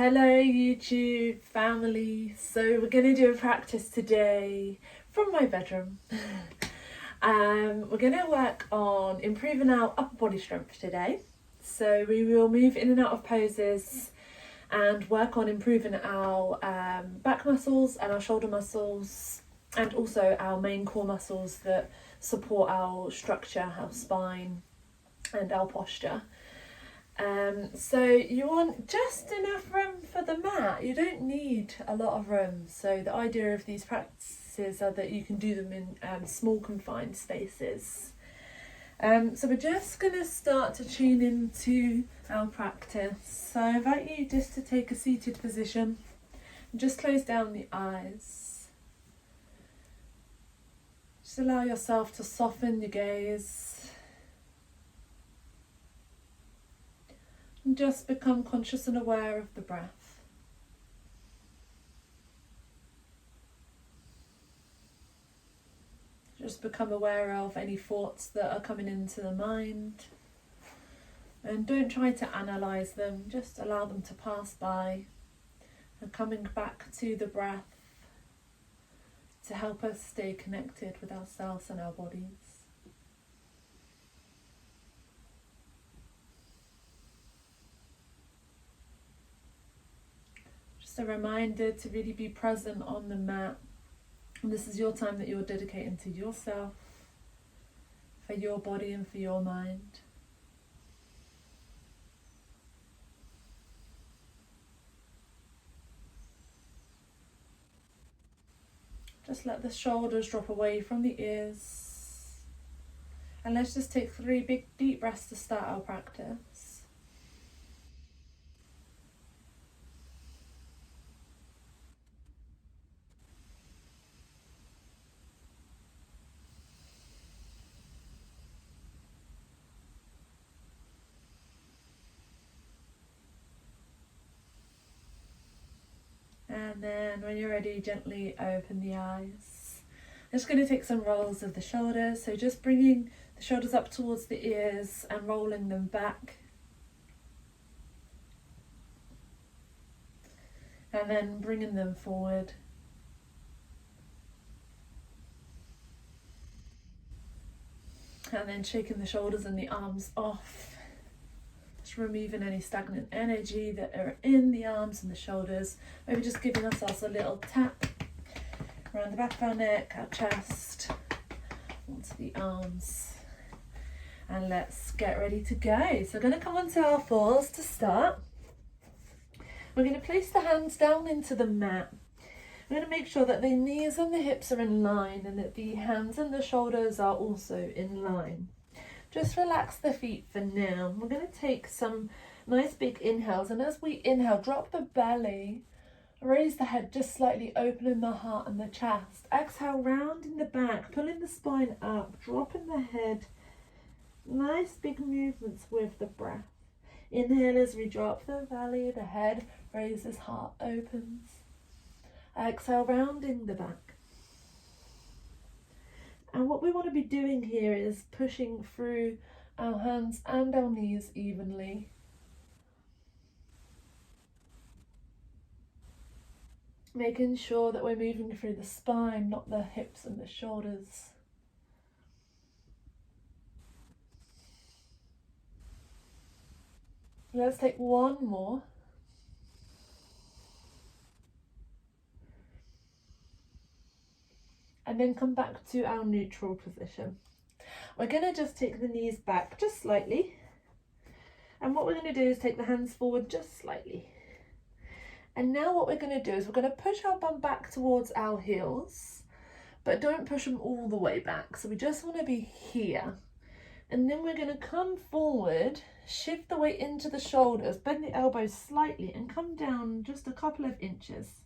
Hello YouTube family, so we're going to do a practice today from my bedroom. We're going to work on improving our upper body strength today. So we will move in and out of poses and work on improving our back muscles and our shoulder muscles, and also our main core muscles that support our structure, our spine and our posture. So you want just enough room for the mat. You don't need a lot of room. So the idea of these practices are that you can do them in small confined spaces. So we're just going to start to tune into our practice. So I invite you just to take a seated position and just close down the eyes. Just allow yourself to soften your gaze. And just become conscious and aware of the breath. Just become aware of any thoughts that are coming into the mind. And don't try to analyse them, just allow them to pass by. And coming back to the breath to help us stay connected with ourselves and our bodies. Just a reminder to really be present on the mat. And this is your time that you're dedicating to yourself, for your body and for your mind. Just let the shoulders drop away from the ears. And let's just take 3 big deep breaths to start our practice. And then when you're ready, gently open the eyes. I'm just going to take some rolls of the shoulders. So just bringing the shoulders up towards the ears and rolling them back. And then bringing them forward. And then shaking the shoulders and the arms off. Just removing any stagnant energy that are in the arms and the shoulders. Maybe just giving ourselves a little tap around the back of our neck, our chest, onto the arms. And let's get ready to go. So we're going to come onto our fours to start. We're going to place the hands down into the mat. We're going to make sure that the knees and the hips are in line and that the hands and the shoulders are also in line. Just relax the feet for now. We're going to take some nice big inhales, and as we inhale, drop the belly, raise the head just slightly, opening the heart and the chest. Exhale, rounding the back, pulling the spine up, dropping the head. Nice big movements with the breath. Inhale as we drop the belly, the head raises, heart opens. Exhale, rounding the back. And what we want to be doing here is pushing through our hands and our knees evenly. Making sure that we're moving through the spine, not the hips and the shoulders. Let's take one more. And then come back to our neutral position. We're going to just take the knees back just slightly. And what we're going to do is take the hands forward just slightly. And now what we're going to do is we're going to push our bum back towards our heels, but don't push them all the way back. So we just want to be here. And then we're going to come forward, shift the weight into the shoulders, bend the elbows slightly and come down just a couple of inches.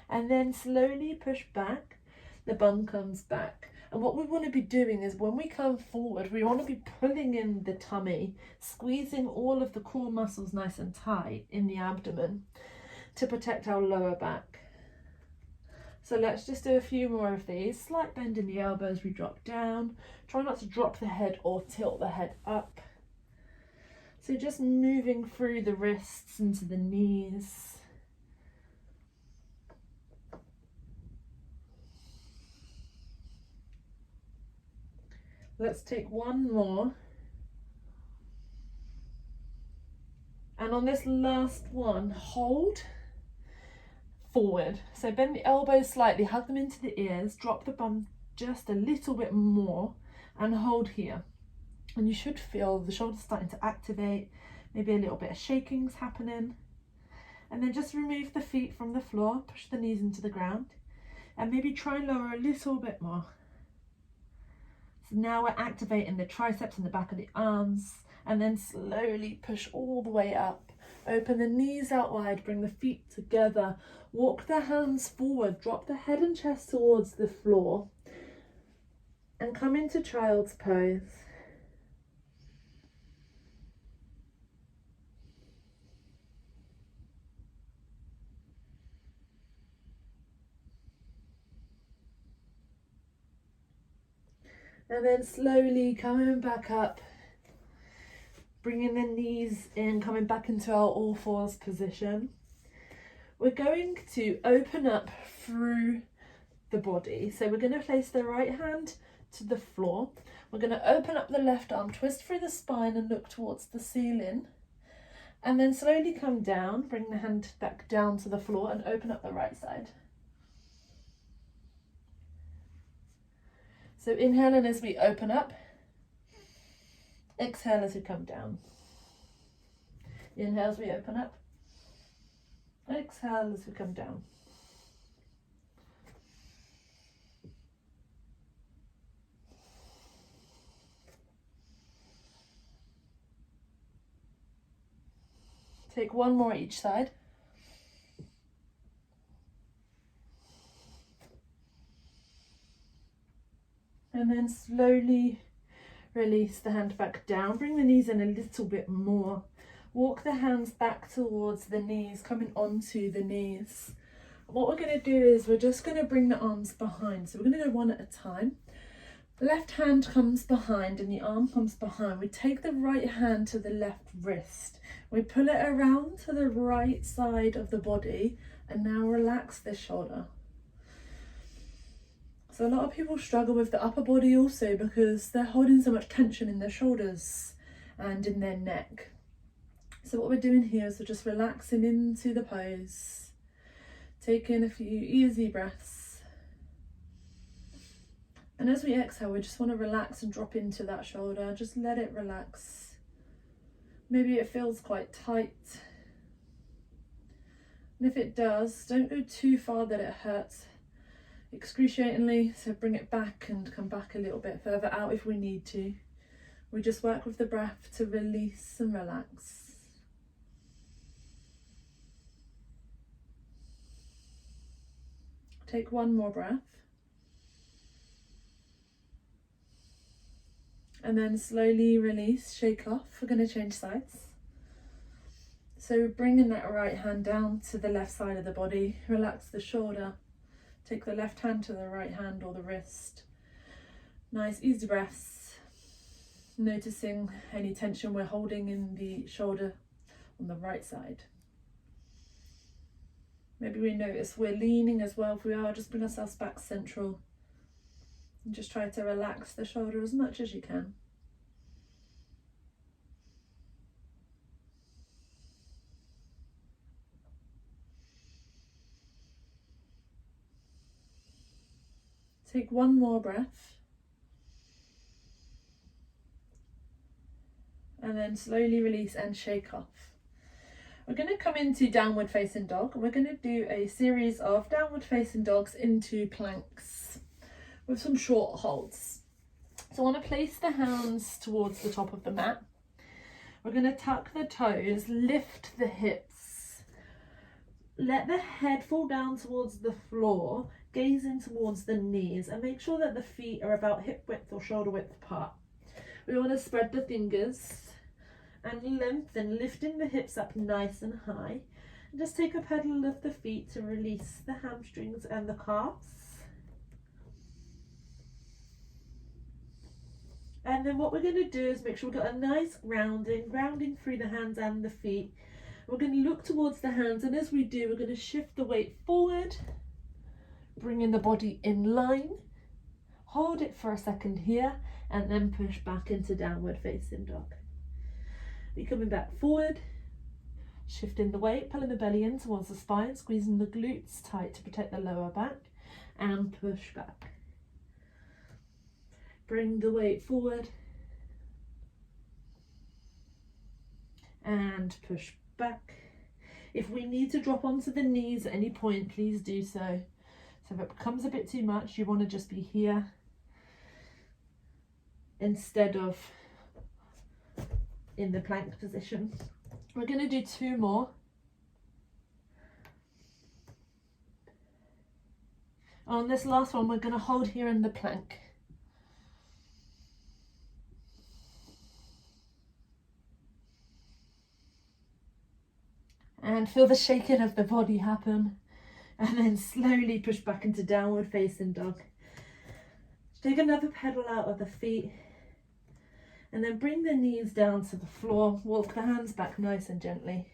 And then slowly push back. The bum comes back. And what we want to be doing is when we come forward, we want to be pulling in the tummy, squeezing all of the core muscles nice and tight in the abdomen to protect our lower back. So let's just do a few more of these. Slight bend in the elbows, we drop down. Try not to drop the head or tilt the head up. So just moving through the wrists into the knees. Let's take one more. And on this last one, hold forward. So bend the elbows slightly, hug them into the ears, drop the bum just a little bit more and hold here. And you should feel the shoulders starting to activate, maybe a little bit of shaking's happening. And then just remove the feet from the floor, push the knees into the ground, and maybe try and lower a little bit more. So now we're activating the triceps and the back of the arms, and then slowly push all the way up. Open the knees out wide, bring the feet together, walk the hands forward, drop the head and chest towards the floor, and come into child's pose. And then slowly coming back up, bringing the knees in, coming back into our all fours position. We're going to open up through the body. So we're going to place the right hand to the floor. We're going to open up the left arm, twist through the spine and look towards the ceiling. And then slowly come down, bring the hand back down to the floor and open up the right side. So inhaling as we open up, exhale as we come down. Inhale as we open up, exhale as we come down. Take one more each side. And then slowly release the hand back down. Bring the knees in a little bit more. Walk the hands back towards the knees, coming onto the knees. What we're going to do is we're just going to bring the arms behind. So we're going to go one at a time. The left hand comes behind and the arm comes behind. We take the right hand to the left wrist. We pull it around to the right side of the body and now relax the shoulder. So a lot of people struggle with the upper body also because they're holding so much tension in their shoulders and in their neck. So what we're doing here is we're just relaxing into the pose, taking a few easy breaths. And as we exhale, we just want to relax and drop into that shoulder. Just let it relax. Maybe it feels quite tight. And if it does, don't go too far that it hurts excruciatingly, so bring it back and come back a little bit further out if we need to. We just work with the breath to release and relax. Take one more breath. And then slowly release, shake off. We're going to change sides. So bringing that right hand down to the left side of the body, relax the shoulder. Take the left hand to the right hand or the wrist. Nice easy breaths. Noticing any tension we're holding in the shoulder on the right side. Maybe we notice we're leaning as well. If we are, just bring ourselves back central. And just try to relax the shoulder as much as you can. Take one more breath. And then slowly release and shake off. We're going to come into downward facing dog. We're going to do a series of downward facing dogs into planks with some short holds. So I want to place the hands towards the top of the mat. We're going to tuck the toes, lift the hips, let the head fall down towards the floor, gazing towards the knees, and make sure that the feet are about hip width or shoulder width apart. We want to spread the fingers and lengthen, lifting the hips up nice and high. And just take a pedal of the feet to release the hamstrings and the calves. And then what we're going to do is make sure we've got a nice grounding through the hands and the feet. We're going to look towards the hands, and as we do, we're going to shift the weight forward, bringing the body in line, Hold it for a second here and then push back into downward facing dog. You're coming back forward, shifting the weight, pulling the belly in towards the spine, squeezing the glutes tight to protect the lower back, and push back. Bring the weight forward and push back. If we need to drop onto the knees at any point, please do so. So if it becomes a bit too much, you want to just be here instead of in the plank position. We're going to do 2 more. On this last one, we're going to hold here in the plank. And feel the shaking of the body happen. And then slowly push back into downward facing dog. Take another pedal out of the feet. And then bring the knees down to the floor. Walk the hands back nice and gently.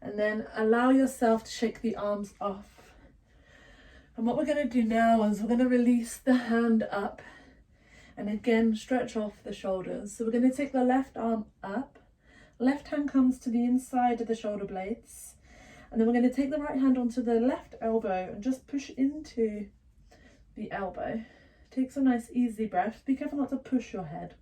And then allow yourself to shake the arms off. And what we're going to do now is we're going to release the hand up. And again, stretch off the shoulders. So we're going to take the left arm up. Left hand comes to the inside of the shoulder blades. And then we're going to take the right hand onto the left elbow and just push into the elbow. Take some nice easy breaths. Be careful not to push your head.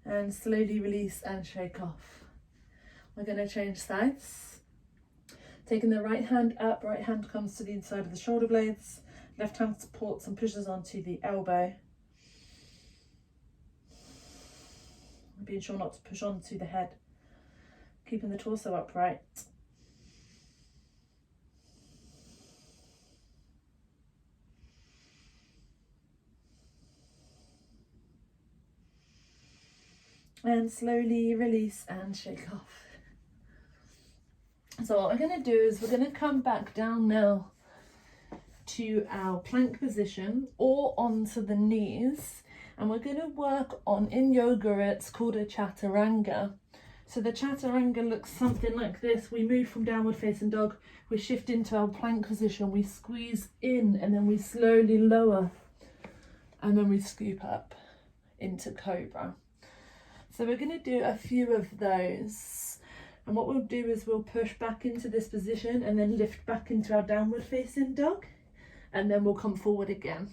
And slowly release and shake off. We're going to change sides. Taking the right hand up, right hand comes to the inside of the shoulder blades. Left hand supports and pushes onto the elbow. Being sure not to push onto the head. Keeping the torso upright. And slowly release and shake off. So what we're going to do is we're going to come back down now to our plank position or onto the knees, and we're going to work on, in yoga it's called a chaturanga. So the chaturanga looks something like this. We move from downward facing dog, we shift into our plank position, we squeeze in and then we slowly lower and then we scoop up into cobra. So we're going to do a few of those, and what we'll do is we'll push back into this position and then lift back into our downward facing dog, and then we'll come forward again.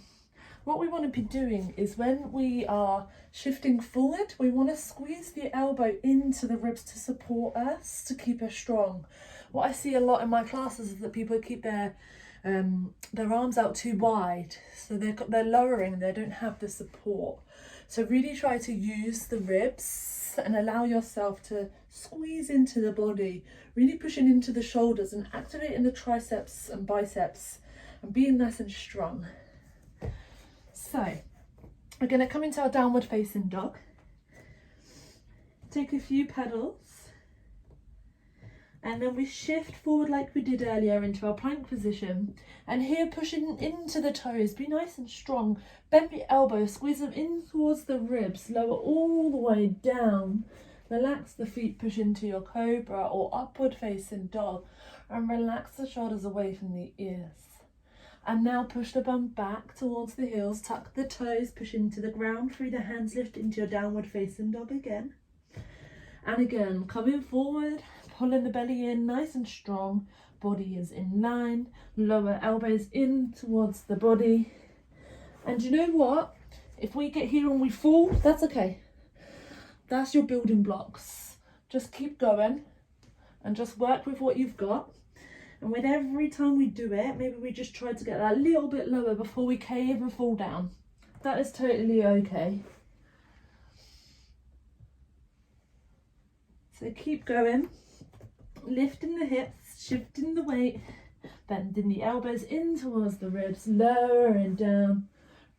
What we want to be doing is when we are shifting forward, we want to squeeze the elbow into the ribs to support us, to keep us strong. What I see a lot in my classes is that people keep their arms out too wide, so they're lowering, they don't have the support. So really try to use the ribs and allow yourself to squeeze into the body, really pushing into the shoulders and activating the triceps and biceps and being nice and strong. So we're going to come into our downward facing dog. Take a few pedals. And then we shift forward like we did earlier into our plank position. And here pushing into the toes, be nice and strong. Bend the elbows, squeeze them in towards the ribs, lower all the way down. Relax the feet, push into your cobra or upward facing dog. And relax the shoulders away from the ears. And now push the bum back towards the heels, tuck the toes, push into the ground, through the hands, lift into your downward facing dog again. And again, coming forward, pulling the belly in nice and strong, body is in line, lower elbows in towards the body. And you know what? If we get here and we fall, that's okay. That's your building blocks. Just keep going and just work with what you've got. And with every time we do it, maybe we just try to get that a little bit lower before we cave and fall down. That is totally okay. So keep going, lifting the hips, shifting the weight, bending the elbows in towards the ribs, lowering down,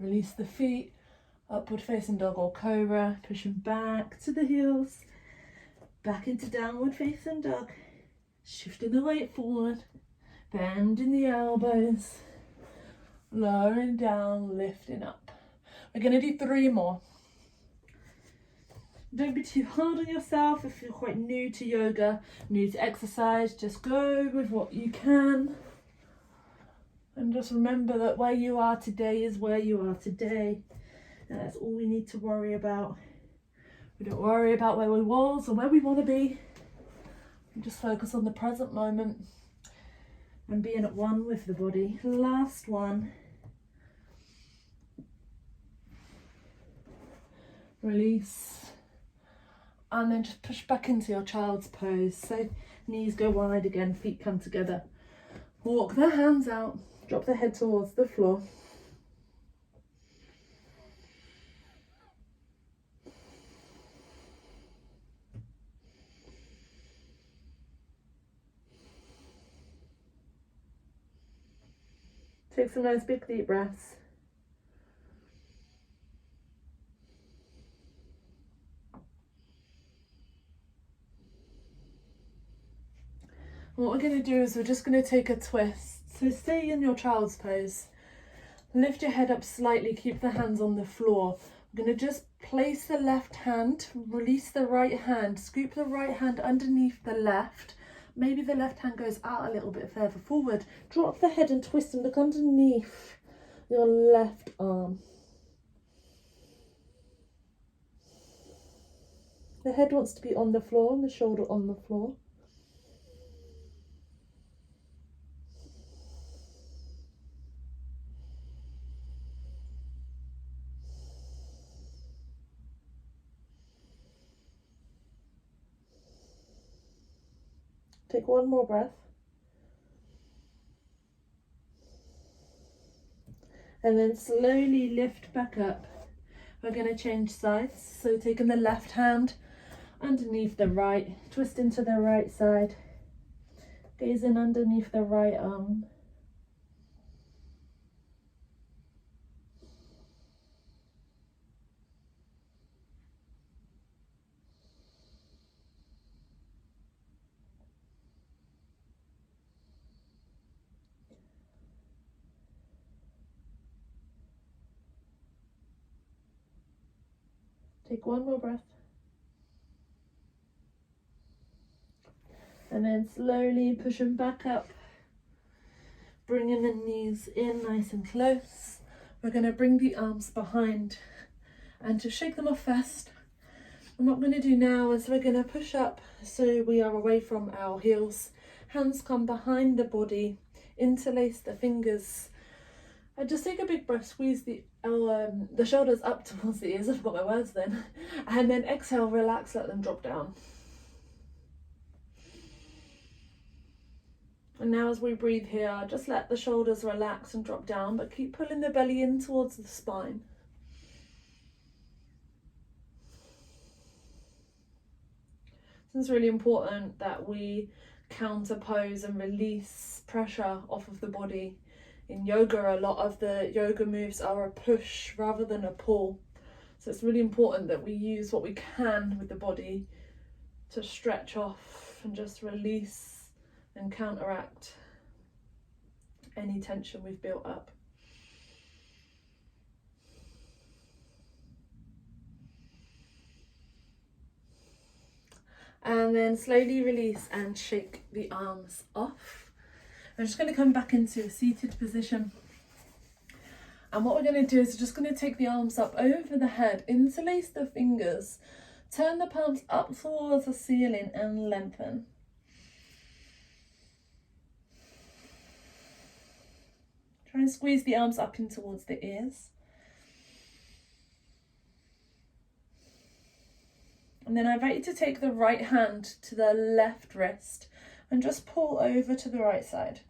release the feet, upward facing dog or cobra, pushing back to the heels, back into downward facing dog, shifting the weight forward, Bending the elbows, lowering down, lifting up. We're going to do 3 more. Don't be too hard on yourself if you're quite new to yoga, new to exercise. Just go with what you can. And just remember that where you are today is where you are today. And that's all we need to worry about. We don't worry about where we was or where we want to be. We just focus on the present moment and being at one with the body. Last one. Release. And then just push back into your child's pose. So knees go wide again, feet come together. Walk the hands out, drop the head towards the floor. Take some nice big deep breaths. What we're going to do is we're just going to take a twist. So stay in your child's pose. Lift your head up slightly, keep the hands on the floor. We're going to just place the left hand, release the right hand, scoop the right hand underneath the left. Maybe the left hand goes out a little bit further forward. Drop the head and twist and look underneath your left arm. The head wants to be on the floor and the shoulder on the floor. Take one more breath. And then slowly lift back up. We're going to change sides. So taking the left hand underneath the right, twist into the right side. Gaze in underneath the right arm. Take one more breath. And then slowly push them back up. Bringing the knees in nice and close. We're going to bring the arms behind and to shake them off first. And what we're going to do now is we're going to push up so we are away from our heels. Hands come behind the body. Interlace the fingers. And just take a big breath, squeeze the shoulders up towards the ears. I forgot my words then. And then exhale, relax, let them drop down. And now as we breathe here, just let the shoulders relax and drop down, but keep pulling the belly in towards the spine. It's really important that we counter pose and release pressure off of the body. In yoga, a lot of the yoga moves are a push rather than a pull. So it's really important that we use what we can with the body to stretch off and just release and counteract any tension we've built up. And then slowly release and shake the arms off. I'm just going to come back into a seated position. And what we're going to do is we're just going to take the arms up over the head, interlace the fingers, turn the palms up towards the ceiling and lengthen. Try and squeeze the arms up in towards the ears. And then I invite you to take the right hand to the left wrist and just pull over to the right side.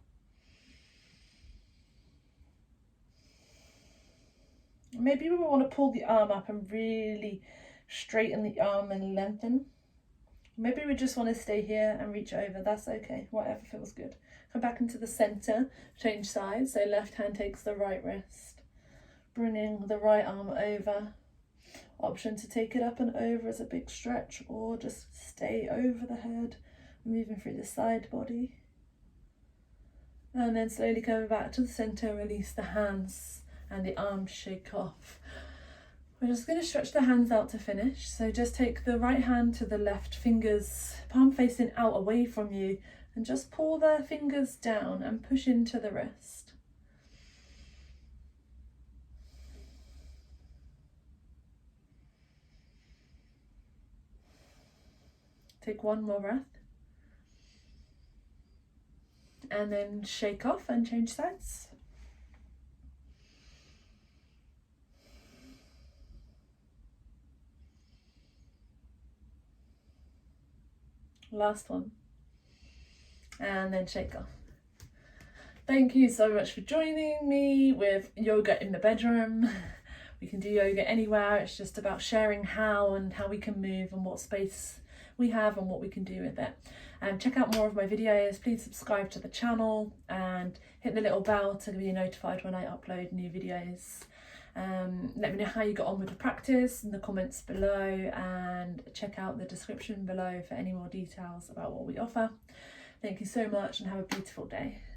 Maybe we want to pull the arm up and really straighten the arm and lengthen. Maybe we just want to stay here and reach over. That's okay, whatever feels good. Come back into the center, change sides. So left hand takes the right wrist, bringing the right arm over. Option to take it up and over as a big stretch, or just stay over the head, moving through the side body. And then slowly coming back to the centre, release the hands and the arms shake off. We're just going to stretch the hands out to finish. So just take the right hand to the left, fingers palm facing out away from you, and just pull the fingers down and push into the wrist. Take one more breath. And then shake off and change sides. Last one. And then shake off. Thank you so much for joining me with yoga in the bedroom. We can do yoga anywhere. It's just about sharing how we can move and what space we have and what we can do with it. Check out more of my videos. Please subscribe to the channel and hit the little bell to be notified when I upload new videos. Let me know how you got on with the practice in the comments below, and check out the description below for any more details about what we offer. Thank you so much and have a beautiful day.